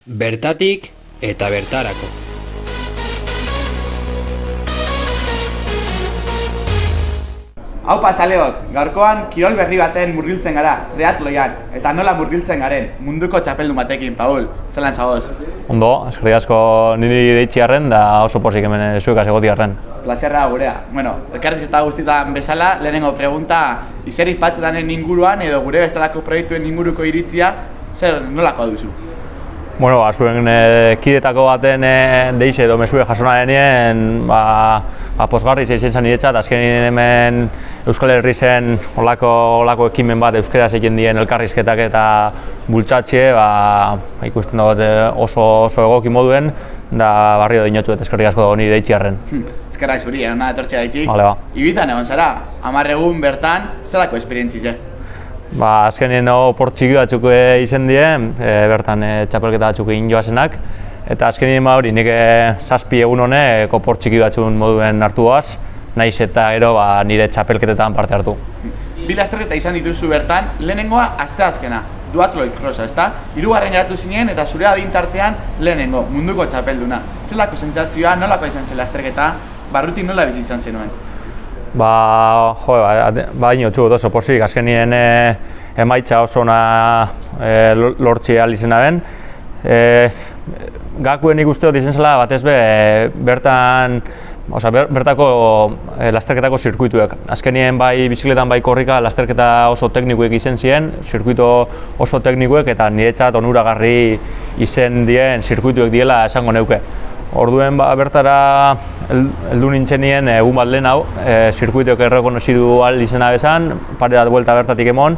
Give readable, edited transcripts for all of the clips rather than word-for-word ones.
Bertatik eta bertarako. Aupa zaleok, gaurkoan kirol berri baten murgiltzen gara, triatloian, eta nola murgiltzen garen, munduko txapeldun batekin, Paul, zelan zagoz? Ondo, eskerrik asko niri deitziarren da oso pozik hemen zuekaz egotiarren. Plazerra gurea. Bueno, elkarrizketa guztietan bezala, lehenengo pregunta, izeri patzetanen inguruan edo gure bezalako proiektuen inguruko iritzia, zer nolako duzu? Bueno, zuen kidetako baten deize edo mesue jasonarenien, pozgarri izan zen niretzat, azkenin hemen Euskal Herri zen olako ekimen bat euskaraz egin dien elkarrizketak eta bultzatxe, ikusten dut oso egoki moduen, da barrio dinotu eta eskerrik asko dago nire deitziarren. Eskerrak zuri, hona etortzea daitzik. Vale, Ibizan egon zara, 10 egun bertan, zelako esperientzize? Azkenien opor txiki batzuk izen die, bertan txapelketa batzuk egin joazenak. Eta azkenien hori, nik 7 egun honek opor txiki batzun moduen hartu goaz, nahiz eta gero nire txapelketetan parte hartu. Bi lasterketa izan dituzu bertan, lehenengoa asteazkena, duatloi crossa, ezta? 3. geratu zinen eta zure adintartean lehenengo, munduko txapelduna. Zelako sentsazioa, nolako izan zen lasterketa, barrutin nola bizi izan zenuen? Inotxu oso pozik, azkenien emaitza oso ona lortzi ahal izena ben. Gakuen ikuste dut izan zela batez bertako lasterketako zirkuituek. Azkenien bai bizikletan bai korrika lasterketa oso teknikuek izen ziren, zirkuito oso teknikuek eta niretzat onuragarri izen dien zirkuituek diela esango neuke. Orduen bertara heldu nintzenien egun bat lehen hau, zirkuituek errekonozidu ahal izena bezan, pare bat buelta bertatik emon,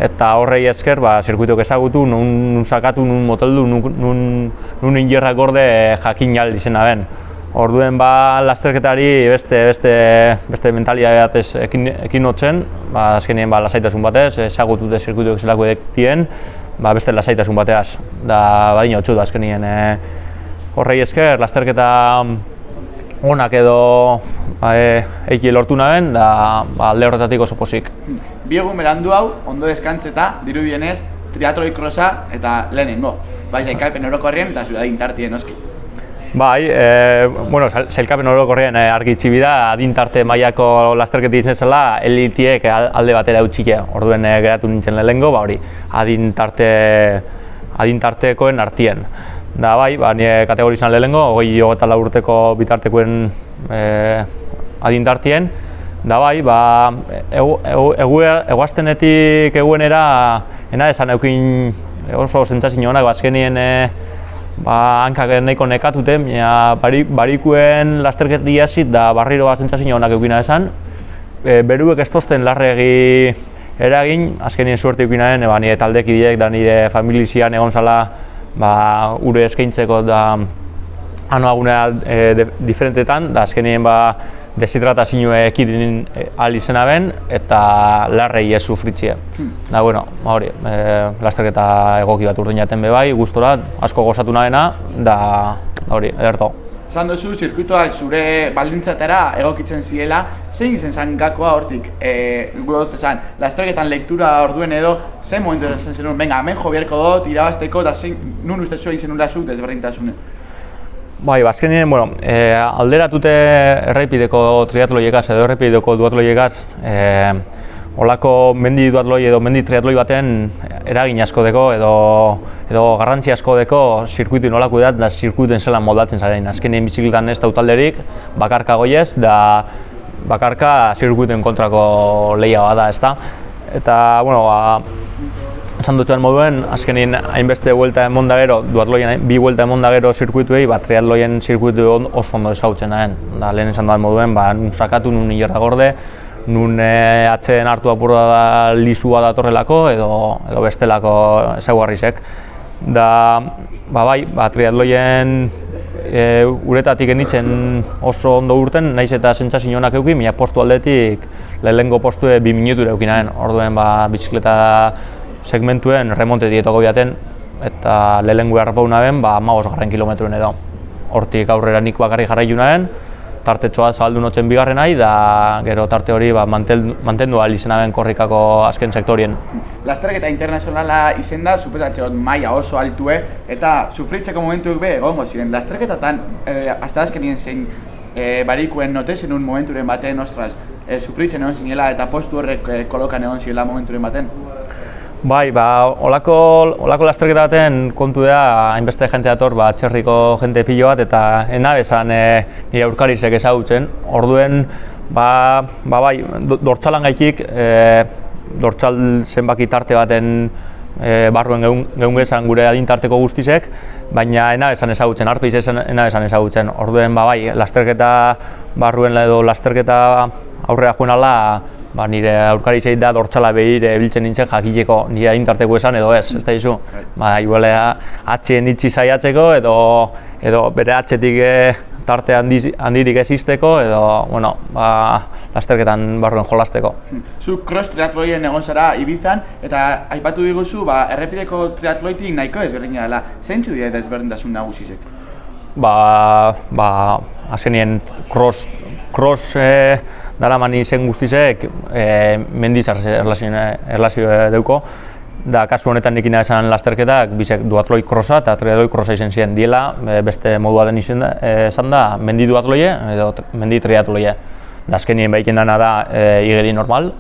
eta horrei esker zirkuituek ezagutu, nun sakatu, nun moteldu, nun injerrak gorde jakin ahal izena ben. Orduen lasterketari beste mentalidade batez ekin notzen, azkenien lasaitasun batez, ezagutute zirkuituek zelako dien, beste lasaitasun bateaz. Da inotxu da azkenien horrei esker, lasterketa onak edo eiki lortu naben, da alde horretatik oso pozik. 2 egun berandu hau, ondo deskantzeta, dirudienez, triatloi crossa eta lehenengo. Sailkapen orokorrien eta zure adintartien noski. Sailkapen orokorrien argi txibida, adintarte mailako lasterketa izan zela, elitiek alde batera utxike. Orduen geratu nintzen lehenengo, adintartekoen artien. Da nire kategorizan lehenengo, 24 urteko bitartekoen adintartien. Da eguaztenetik eguenera esan eukin oso sentsazio honak, azkenien hankak nahiko nekatute, barikuen lasterketi hasit da barriro sentsazio honak eukina esan. Beruek ez tozten larregi eragin, azkenien suerte eukinaren, nire taldekideek da nire familizian egon zala ure eskaintzeko da anoagunea diferentetan, da azkenien deshidratazioa ekidin ahal izena ben eta larrei ez sufritzea. Da lasterketa egoki bat urtein jaten bai, gustora, asko gozatu nabena, da ederto. Esan duzu, zirkuitoa zure baldintzatera egokitzen zirela, zein izen zen gakoa hortik? Lasterketan lektura orduen edo, zein momentu zen zenun, venga, hemen jo biharko dut, irabazteko, eta nun uste zuen zenun lasuk desberdintasunen? Azkenien, alderatute errepideko triatloiegaz edo errepideko duatloiegaz, olako mendi duatloi edo mendi triatloi baten eragin asko deko edo garrantzi asko deko zirkuitu nolako edat da zirkuituen zelan moldatzen zaren. Azkenien bizikletan ez da talderik, bakarka goiez, da bakarka zirkuituen kontrako lehia bada, ezta. Eta, esan dutxuan moduen, azkenin hainbeste buelta emon da gero, duatloien 2 buelta emon da gero zirkuituei, triatloien zirkuitu oso ondo ezagutzen nahen. Lehen esan duen moduen, nun sakatu, nun hilerra gorde, nun atzeen hartu apurra da lisua datorrelako edo bestelako ezaguarrizek. Da, triatloien uretatik enitzen oso ondo urten, nahiz eta sentsazio honak eukin, mina postu aldetik lehenengo postu 2 minutura eukinaren. Orduen bizikleta segmentuen remonte dietoko biaten eta lehenengo harrapau naben 15 kilometroen edo. Hortik aurrera nik bakarrik jarraitu naben, eta tartetxoa zabaldu notzen bigarrenai, da gero tarte hori mantendu ahal izena ben korrikako azken sektorien. Lasterketa internazionala izen da, supesatzen maila oso altue, eta sufritzeko momentuek be egongo ziren. Lasterketatan, hasta azkenien zein barikuen note zenun momenturen baten, ostras, sufritzen egon zinela eta postu horrek kolokan egon zinela momenturen baten? Bai, olako lasterketa baten kontu da, hainbeste jente dator, txerriko jente pilo bat, eta bezan nire aurkarizek ezagutzen. Orduen, bai, dortzalan gaitik, dortzal zenbaki tarte baten barruen geun gezan gure adintarteko guztizek, baina bezan ezagutzen, arpeiz bezan ezagutzen. Orduen, bai, lasterketa barruen edo lasterketa aurrera juenala, nire aurkarizei da dortzala behire biltzen nintzen jakileko nire adintarteko esan edo ez da izu. Igualea atxeen itxi zaiatzeko edo bere atxetik tarte handirik ez izteko edo, lasterketan barruen jolasteko. Zu cross triatloien egon zara Ibizan eta aipatu diguzu errepideko triatloitik nahiko ezberdina dela. Zeintzu dira ezberdintasun nagusizek? Azkenien cross daraman izen guztizek mendizar erlazio deuko. Da, kasu honetan nik esan lasterketak bizek duatloi crossa eta triatloi crossa izen ziren diela, beste modua den izan da mendi duatloie edo mendi triatloie. Da, azkenien behiken dana da igeri normal,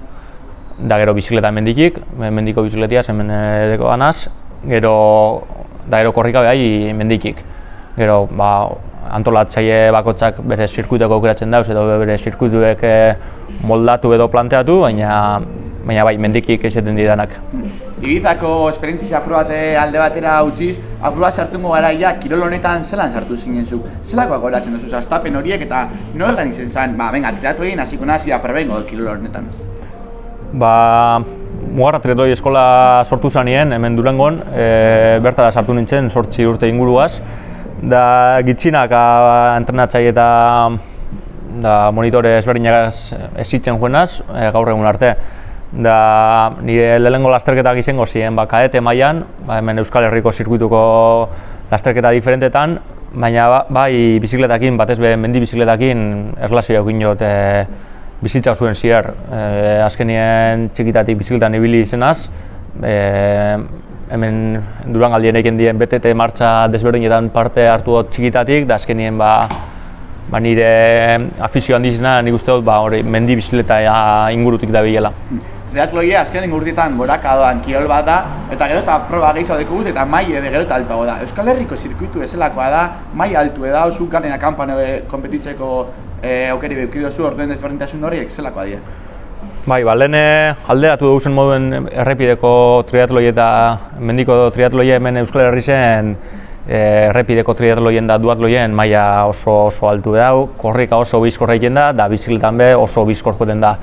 da gero bizikleta mendikik, mendiko bizikletia zen deko ganaz, gero korrika behai mendikik. Gero, antolatzaile bakotzak bere zirkuituak aukeratzen dauz edo bere zirkuituek moldatu edo planteatu, baina bai, mendikik esaten didanak. Ibizako esperientzia aprobate alde batera utziz, aproba sartungo garaia kirol honetan zelan sartu zinen zuk? Zelakoak goratzen duzu hastapen horiek eta nola izen zen, triatloien hasiko nazi da perbengo kirol honetan? Mugarra triatloi eskola sortu zanien, hemen Durangon, bertara sartu nintzen 8 urte inguruaz. Da gitxinak entrenatzaile eta monitore ezberdinak esitzen juenaz, gaur egun arte. Da nire lehenengo lasterketak izango ziren kadete mailan, hemen Euskal Herriko zirkuituko lasterketa diferentetan, baina bai bizikletakin, batez be mendi bizikletakin erlazioa egin jot bizitza zuen ziar. Azkenien txikitatik bizikletan ibili izenaz, hemen Durangaldien egin dien BTT martxa desberdinetan parte hartu dut txikitatik, da azkenien nire afizio handizena nik uste dut mendi bizikleta ingurutik da bilela. Triatloia azkenen urteetan goraka doan kirol bat da, eta gero eta proba gehiago deko guz eta maile gero eta altuago da. Euskal Herriko zirkuitu bezalakoa da, maile altu da, osu garen akampan konpetitzeko aukeri behukidozu orduen desberdintasun horiek zelakoa dira. Lehen alderatu duguzen moduen errepideko triatloi eta mendiko triatloia hemen Euskal Herri zen errepideko triatloien da duatloien maila oso altu dau, korrika oso bizkorra egiten da bizikletan be oso bizkor joten da.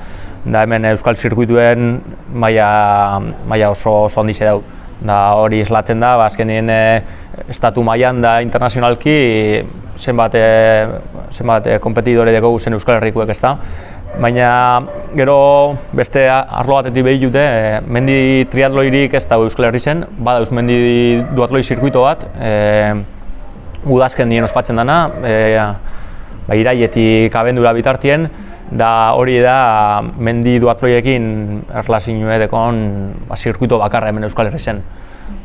Da hemen Euskal Zirkuituen maila oso handize dau. Da hori islatzen da, azkenien estatu mailan da internazionalki zenbat kompetidore dugu zen Euskal Herrikoek ez da. Baina gero beste arlo batetik behi dute, mendi triatloirik ez dago Euskal Herri zen, badauz mendi duatloi zirkuito bat, udazken dien ospatzen dana, iraietik abendura bitartien, da hori da mendi duatloiekin erlazioa dekon zirkuito bakarra hemen Euskal Herri zen.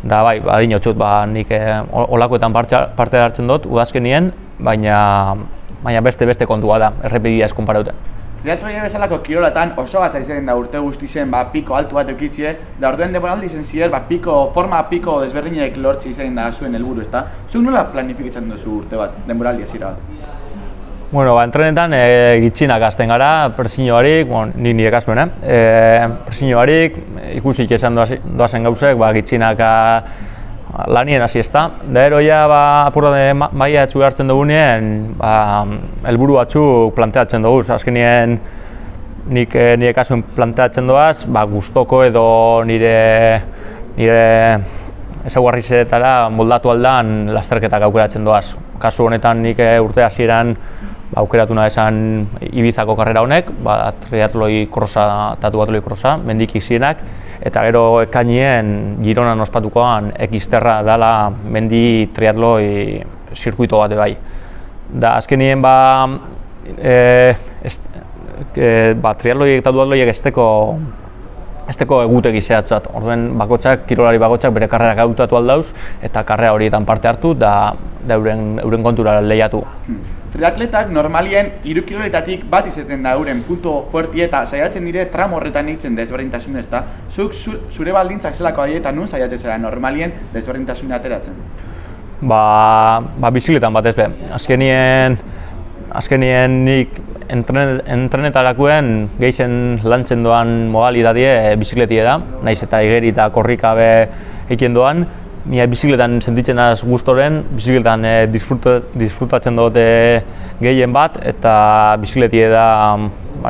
Da bai, adin hotxut, nik olakoetan parte hartzen dut udazkenien, baina beste kontua da, errepidia ez konparaute. Triatloia bezalako kirolatan oso gatza izaten da urte guztizen piko altu bat eukitzie, da orduen denboraldi izen zier, forma piko desberdinek lortzi izaten da zuen helburu, ezta? Zuk nola planifikatzen duzu urte bat, denboraldi hasiera bat? Entrenetan gitxinak hasten gara, presio barik, nik nire kasuen, presio barik, ikusik esan doazen gauzek, gitxinak lanien hasi ezta. Da eroia apurrade maia etxu hartzen dugunean, helburu batzuk planteatzen dugu. Azkenien nire kasuen planteatzen doaz, gustoko edo nire ezaugarrizetara moldatu aldan lasterketak aukeratzen doaz. Kasu honetan nik urte hasieran aukeratu nahi esan Ibizako karrera honek, triatloi krosa eta duatloi krosa, mendikik zirenak, eta gero ekainien Gironan ospatukoan Xterra dela mendi triatloi zirkuito bat bai. Da azkenien triatloiek eta duatloiek esteko egutegi zehatzat. Orduen kirolari bakotxak bere karrerak hautatu aldauz eta karrera horietan parte hartu da euren kontura lehiatu. Triatletak normalien 3 kilometatik bat izaten da euren punto fuerti eta saiatzen dire tramo horretan eitzen desberdintasun ez da. Zuk zure baldintzak zelako eta nun saiatzen zera normalien desberdintasuna ateratzen? Bizikletan batez be. Azkenien nik entrenetarakuen gehien lantzen doan modalidadie bizikletie da, naiz eta igeri eta korrikabe egiten doan. Mia bizikletan sentitzen az gustoren, bizikletan disfrutatzen dute gehien bat, eta bizikletie da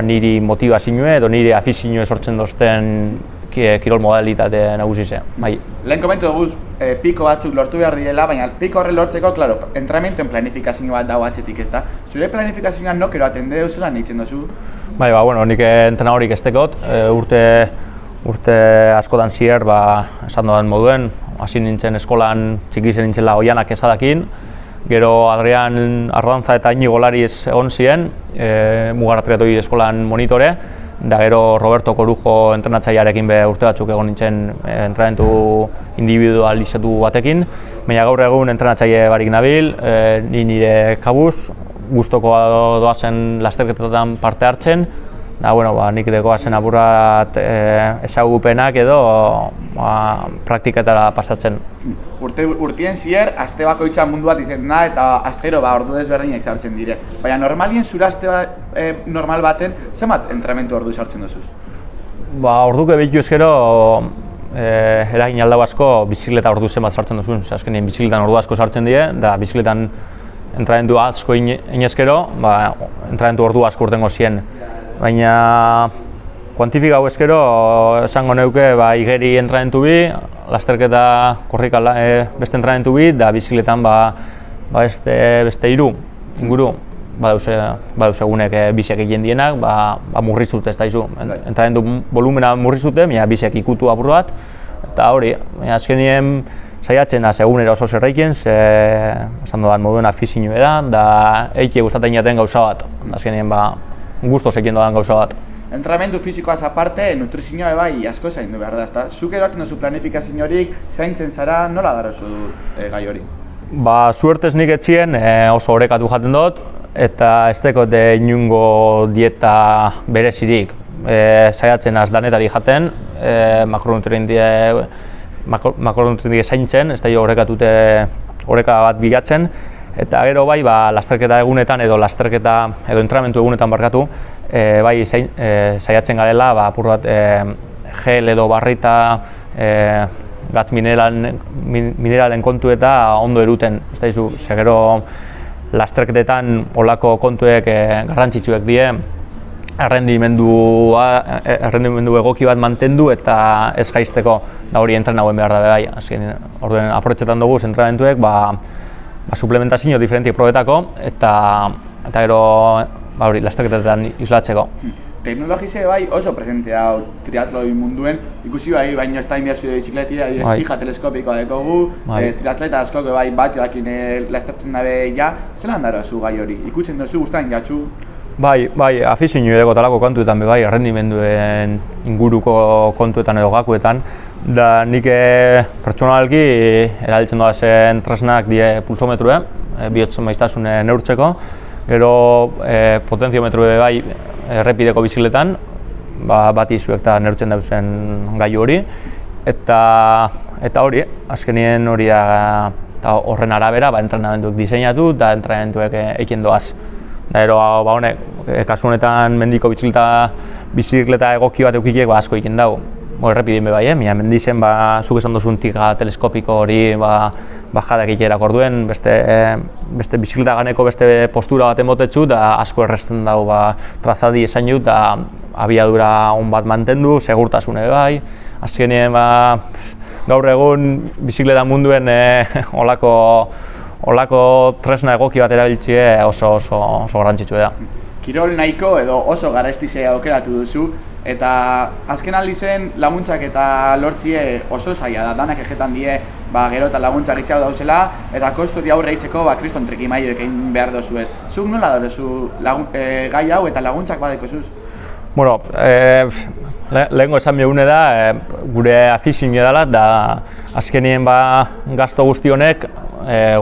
niri motivazioa edo niri afizioa sortzen dozten kirol modalitate nagusize. Lehen komentu dugu piko batzuk lortu behar direla, baina piko horre lortzeko, klaro, entrenamentoen planifikazio bat dago atzetik ez da. Zure planifikazioan nok eroaten dugu zelan eitzen duzu? Nik entrenadorik ez tekot, urte askotan zier, esan doan moduen, hasi nintzen eskolan txikizen nintzela oianak ezadakin, gero Adrian Ardantza eta Iñigo Lariz egon ziren, Mugara Triatloi eskolan monitore, da gero Roberto Corujo entrenatzailearekin urte batzuk egon nintzen entrenamentu individualizatu batekin, baina gaur egun entrenatzaile barik nabil, nire kabuz, gustoko doazen lasterketetan parte hartzen, nik dekoazen apurat ezagupenak edo praktiketara pasatzen. Urtien zier, aste bakoitza mundu bat izaten da eta astero ordu desberdinak sartzen dire. Baina normalien zure aste normal baten, zenbat entrenamendu ordu sartzen duzuz? Orduko behitu ezkero eragin aldau asko bizikleta ordu zenbat sartzen duzun. Azkenien bizikletan ordu asko sartzen die, da bizikletan entrenamendu asko inezkero, entrenamendu ordu asko urtengo zien. Baina kuantifikau ezkero, esango neuke igeri entrenamendu bi, lasterketa korrika beste entrenamendu bi, da bizikletan beste 3 inguru baduz egunek biziak egin dienak, murrizut ez da izu. Entrenamendu volumena murrizute, biziak ikutu apur bat, eta hori, azkenien saiatzen egunero oso zerreiken, esan doan moduen afizioa da eike gustatzen jaten gauza bat, azkenien gustoz egin doan gauza bat. Entrenamendu fisikoaz aparte, nutrizioa asko zaindu behar da, ezta? Zuk eroaten duzu planifikazio horik, zaintzen zara, nola darozu gai hori? Suertez nik etxien oso orekatu jaten dut, eta ez dekot inungo dieta berezirik. Saiatzen az danetari jaten, makronutrientie zaintzen, ez da orekatute oreka bat bilatzen, eta gero lasterketa egunetan edo entrenamendu egunetan barkatu, saiatzen garela apur bat gel edo barrita gatz mineralen kontu eta ondo eruten. Ez da izu, gero lasterketetan olako kontuek garrantzitsuek die, errendimendu egoki bat mantendu eta ez jaisteko, da hori entrenauen behar da bai. Orduen aprobetxetan dugu entrenamenduek suplementazio diferentik probetako eta gero lasterketetan islatzeko. Teknologize oso presente da triatloi munduen, ikusi baina ez da inbiazio de bizikletia, espija teleskopikoa dekogu, triatleta askok bat joakin lastertzen dabe zelan dara zu gai hori? Ikutzen duzu guztain jatzu? Afizioa edeko talako kontuetan errendimenduen inguruko kontuetan edo gakuetan, da nik pertsonalki erabiltzen doazen tresnak die pulsometrue, bihotz maiztasune neurtzeko, gero potenziometrue errepideko bizikletan, bati zuek eta neurtzen dauzen gai hori, eta hori, azkenien hori da horren arabera entrenamenduek diseinatu eta entrenamenduek eiken doaz. Gero, kasu honetan mendiko bizikleta egoki bat eukikiek asko egiten dago. Errepidin bai, mendizen zuk esan duzun tiga teleskopiko hori jadak ikerak orduen, beste bizikleta ganeko beste postura bat emotetzu eta asko erresten dago trazadi esan dut eta abiadura on bat mantendu, segurtasune bai. Azkenien gaur egun bizikleta munduen olako tresna egoki bat erabiltzie oso garrantzitsua da. Kirol nahiko edo oso garestizea aukeratu duzu, Eta azken aldi zen laguntzak eta lortzie oso zaila da, danak egetan die gero eta laguntzak itxau dauzela, eta kostori aurre eitzeko kriston trikimailuek egin behar dozu ez. Zuk nola dorezu gai hau eta laguntzak badeko zuz? Bueno, lehenko esan behune da, gure afizioa dela, da azkenien gasto guzti honek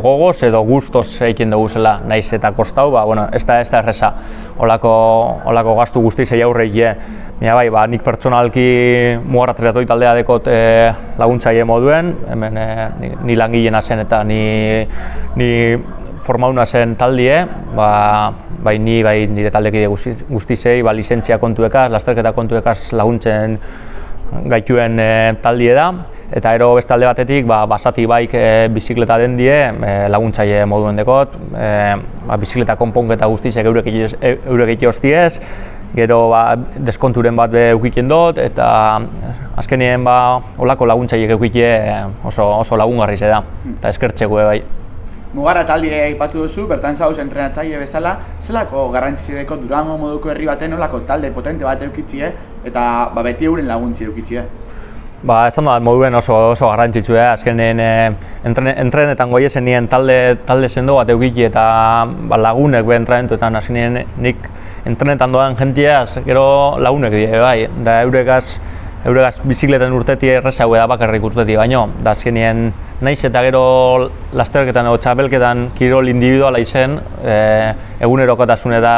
gogoz edo guztoz egiten dugu zela, naiz eta kostau, bueno, ez da erresa, holako gastu guzti zei aurre egie. Baina nik pertsonalki Mugarra Triatloi taldea dekot laguntzaile moduen, hemen ni langileena zen eta ni formauna zen taldie, nire taldekide guztizei lizentzia kontuekaz, lasterketa kontuekaz laguntzen gaituen taldie da. Eta ero beste alde batetik, basati baik bizikleta den die, laguntzaile moduen dekot, bizikleta konponketa guztizek eurek egite hostiez, gero deskonturen bat eukiken dut, eta azkenien holako laguntzaileek eukite oso lagungarri da, eta eskertzeko bai. Mugarra taldea aipatu duzu, bertan zauz entrenatzaile bezala, zelako garrantzi deko Durango moduko herri baten olako talde potente bat eukitzie, eta beti euren laguntzi eukitzie? Esan da, moduen oso garrantzitsu, azkenen entrenetan goiezen nien talde sendo bat eukitzi eta lagunek entrenatuetan, azkenien nik entrenetan doan jentia, gero lagunek die, bai, da euregaz bizikletan urteti errezago da bakarrik urteti baino, da azkenien naiz eta gero lasterketan edo txapelketan kirol individuala izen, egunerokotasun eta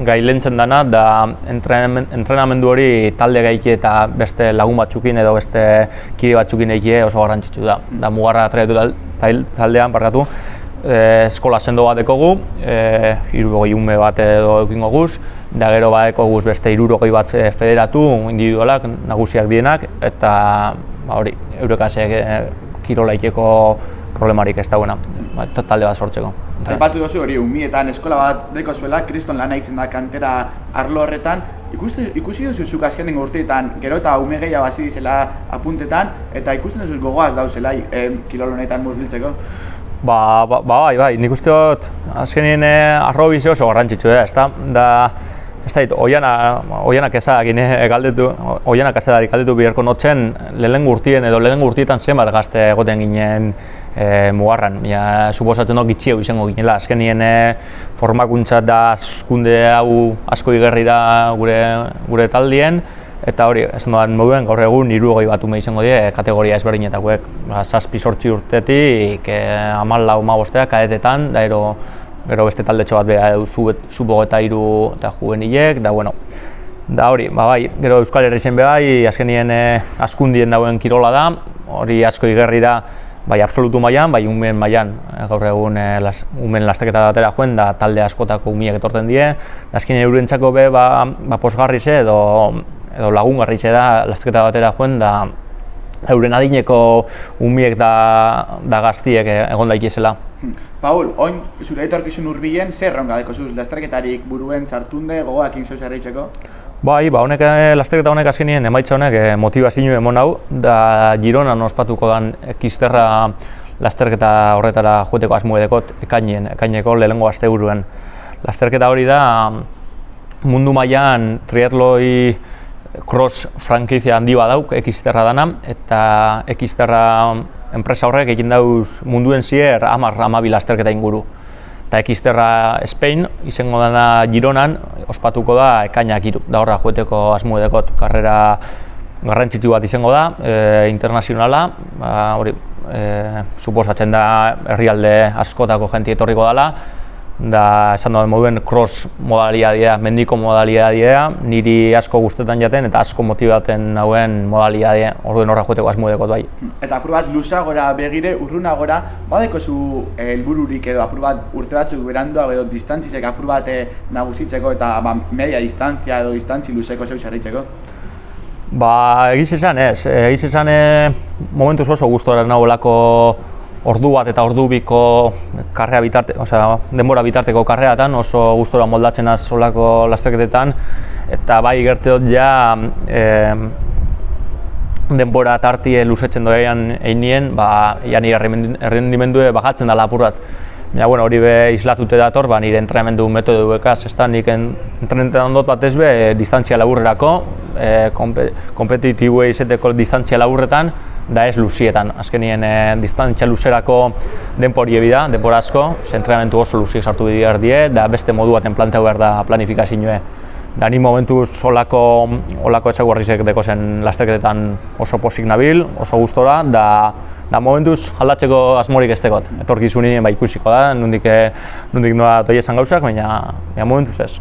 gailentzen dana, da entrenamendu hori talde gaiki eta beste lagun batzukin edo beste kide batzukin eiki oso garrantzitsu da. Da Mugarra Triatloi taldean, eskola sendo bat dekogu, 60 bat edo eukingo guz, da gero badekoguz beste 60 bat federatu, individualak, nagusiak dienak, eta eurekasek kirolaikeko problemarik ez dagoena, talde bat sortzeko. Aipatu duzu hori, umietan eskola bat deko zuela, kriston lan haitzen da kantera arlo horretan. Ikusi duzu zuk azkenengo urteetan, gero eta ume gehiago hasi dizela apuntetan, eta ikusten duzu gogoaz dauzela kirol honetan murgiltzeko? Bai, nik uste dut azkenien arro bizi oso garrantzitsu da, ez da, oianak ezadarik galdetu biherko notzen lehenengo urtietan zenbat gazte egoten ginen Mugarran. Suposatzen dut gitxieu izango ginela, azkenien formakuntza da askunde hau asko igerri da gure taldien, eta hori, esan dudan moduen gaur egun 60 bat ume izango die kategoria ezberdinetakoek, 7-8 urtetik 14-15 kadetetan, da gero beste taldetxo bat beha sub-23 eta juvenilek, da bueno. Da hori, gero Euskal Herri zen behai, azkenien askundien dauen kirola da, hori asko igerri da, bai absolutu mailan, bai umen mailan, gaur egun umen lasteketa batera joen, da talde askotako umiek etorten die, azkenien eurentzako be posgarri ze edo lagungarri ze da lasteketa batera joen, da euren adineko umiek da gaztiek egon daitezela. Paul, oin zure etorkizun hurbilen zer erronka deko zuz lasterketarik buruen sartunde gogoakin zeuz erreitzeko? Lasterketa honek azkenien emaitza honek motivazio emon hau, da Gironan ospatuko dan Ekizterra lasterketa horretara joeteko asmo edekot ekaineko lehenengo asteburuen. Lasterketa hori da mundu mailan triatloi cross frankizia handi bat dauk Ekizterra dana, eta Ekizterra enpresa horrek egin dauz munduen zier 10-12 lasterketa inguru. Eta Ekizterra Spain izango dana Gironan ospatuko da ekainak 3, da horra joeteko asmo edekot karrera garrantzitsu bat izango da, internazionala, suposatzen da herrialde askotako jenti etorriko dela, da esan dudan moduen cross modalidadea, mendiko modalidadea, niri asko gustetan jaten eta asko motibaten nauen modalidadea, orduen horra joeteko asmo edekot bai. Eta apur bat luzagora begire, urrunagora, badeko zu helbururik edo apur bat urte batzuk beranduago edo distantzizek apur bat nagusitzeko eta media distantzia edo distantzi luzeko zeuz erreitzeko? Egiz esan momentuz oso gustora nagoelako ordu bat eta ordu biko denbora bitarteko karreatan, oso gustora moldatzen az olako lasterketetan, eta bai gerte dut ja denbora tartie luzetzen doean einien, ja nire errendimendue bagatzen dela apur bat. Baina, bueno, hori be islatute dator, ba, nire entrenamendu metodu ekaz, ez da, nik entrenetan dut batez be, distantzia laburrerako, kompetitibuei izeteko distantzia laburretan, da ez luzietan. Azkenien distantzia luzerako denpori ebida, denpora asko, entrenamendu oso luziek sartu behar die, da beste modu baten planteu behar da planifikazioe. Da ni momentuz olako ezaguarrizek deko zen lasterketetan oso pozik nabil, oso gustora, da momentuz aldatzeko asmorik ez dekot. Etorkizunien ikusiko da, nondik nola doi esan gauzak, baina momentuz ez.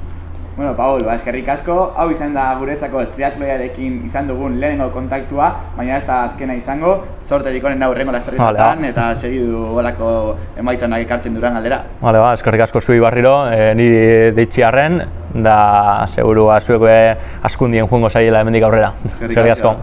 Bueno, Paul, eskerrik asko, hau izan da guretzako triatloiarekin izan dugun lehenengo kontaktua, baina ez da azkena izango, sorterik honen hurrengo lasterketetan eta segidu olako emaitzanak ekartzen duran aldera. Bale, eskerrik asko zuei barriro, niri deitziarren, da seguru zuek askundien joango zaiela hemendik aurrera. Eskerrik asko.